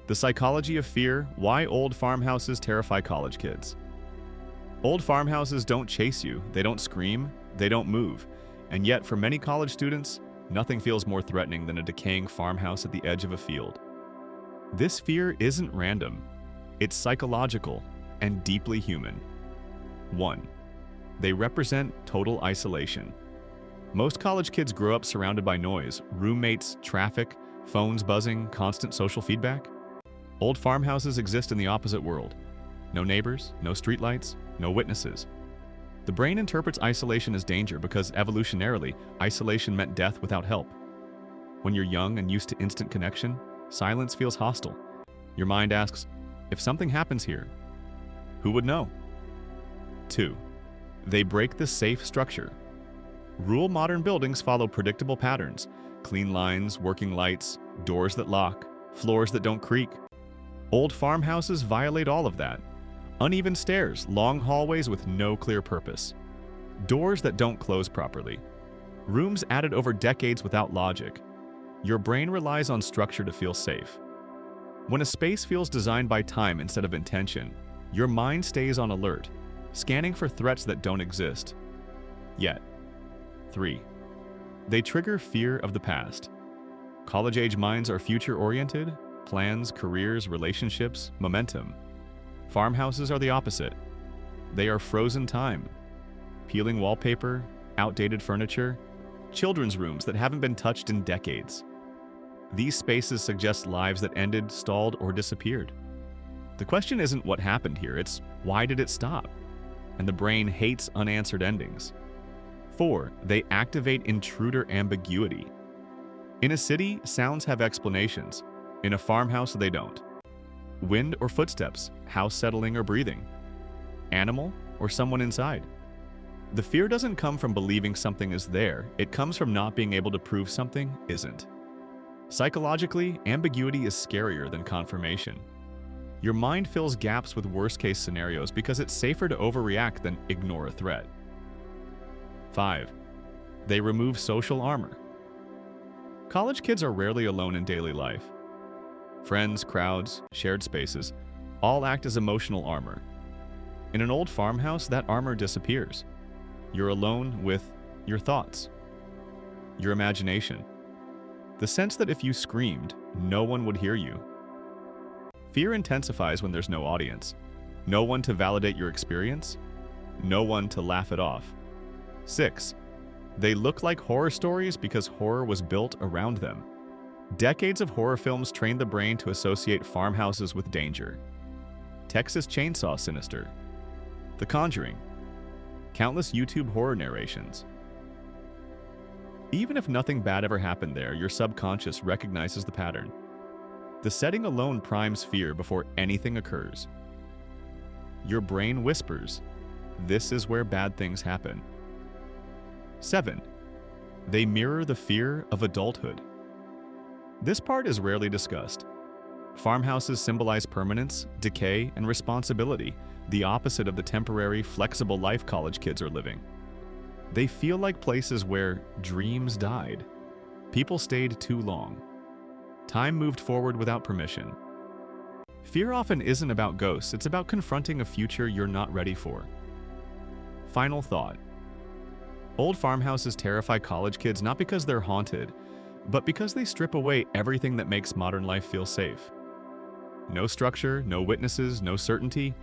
The psychology of fear, why old farmhouses terrify college kids. Old farmhouses don't chase you, they don't scream, they don't move. And yet, for many college students, nothing feels more threatening than a decaying farmhouse at the edge of a field. This fear isn't random. It's psychological and deeply human. 1. They represent total isolation. Most college kids grow up surrounded by noise, roommates, traffic, phones buzzing, constant social feedback. Old farmhouses exist in the opposite world. No neighbors, no streetlights, no witnesses. The brain interprets isolation as danger because evolutionarily, isolation meant death without help. When you're young and used to instant connection, silence feels hostile. Your mind asks, if something happens here, who would know? 2. They break the safe structure. Rural modern buildings follow predictable patterns: clean lines, working lights, doors that lock, floors that don't creak. Old farmhouses violate all of that. Uneven stairs, long hallways with no clear purpose. Doors that don't close properly. Rooms added over decades without logic. Your brain relies on structure to feel safe. When a space feels designed by time instead of intention, your mind stays on alert, scanning for threats that don't exist yet. 3. They trigger fear of the past. College-age minds are future-oriented: plans, careers, relationships, momentum. Farmhouses are the opposite. They are frozen time. Peeling wallpaper, outdated furniture, children's rooms that haven't been touched in decades. These spaces suggest lives that ended, stalled, or disappeared. The question isn't what happened here, it's why did it stop? And the brain hates unanswered endings. 4. They activate intruder ambiguity. In a city, sounds have explanations. In a farmhouse, they don't. Wind or footsteps, house settling or breathing. Animal or someone inside. The fear doesn't come from believing something is there, it comes from not being able to prove something isn't. Psychologically, ambiguity is scarier than confirmation. Your mind fills gaps with worst-case scenarios because it's safer to overreact than ignore a threat. 5. They remove social armor. College kids are rarely alone in daily life. Friends, crowds, shared spaces, all act as emotional armor. In an old farmhouse, that armor disappears. You're alone with your thoughts, your imagination, the sense that if you screamed, no one would hear you. Fear intensifies when there's no audience, no one to validate your experience, no one to laugh it off. 6. They look like horror stories because horror was built around them. Decades of horror films trained the brain to associate farmhouses with danger. Texas Chainsaw Sinister, The Conjuring, countless YouTube horror narrations. Even if nothing bad ever happened there, your subconscious recognizes the pattern. The setting alone primes fear before anything occurs. Your brain whispers, this is where bad things happen. 7. They mirror the fear of adulthood. This part is rarely discussed. Farmhouses symbolize permanence, decay, and responsibility, the opposite of the temporary, flexible life college kids are living. They feel like places where dreams died. People stayed too long. Time moved forward without permission. Fear often isn't about ghosts, it's about confronting a future you're not ready for. Final thought. Old farmhouses terrify college kids not because they're haunted, but because they strip away everything that makes modern life feel safe. No structure, no witnesses, no certainty,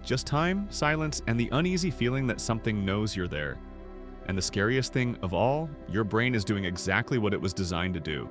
just time, silence, and the uneasy feeling that something knows you're there. And the scariest thing of all, your brain is doing exactly what it was designed to do: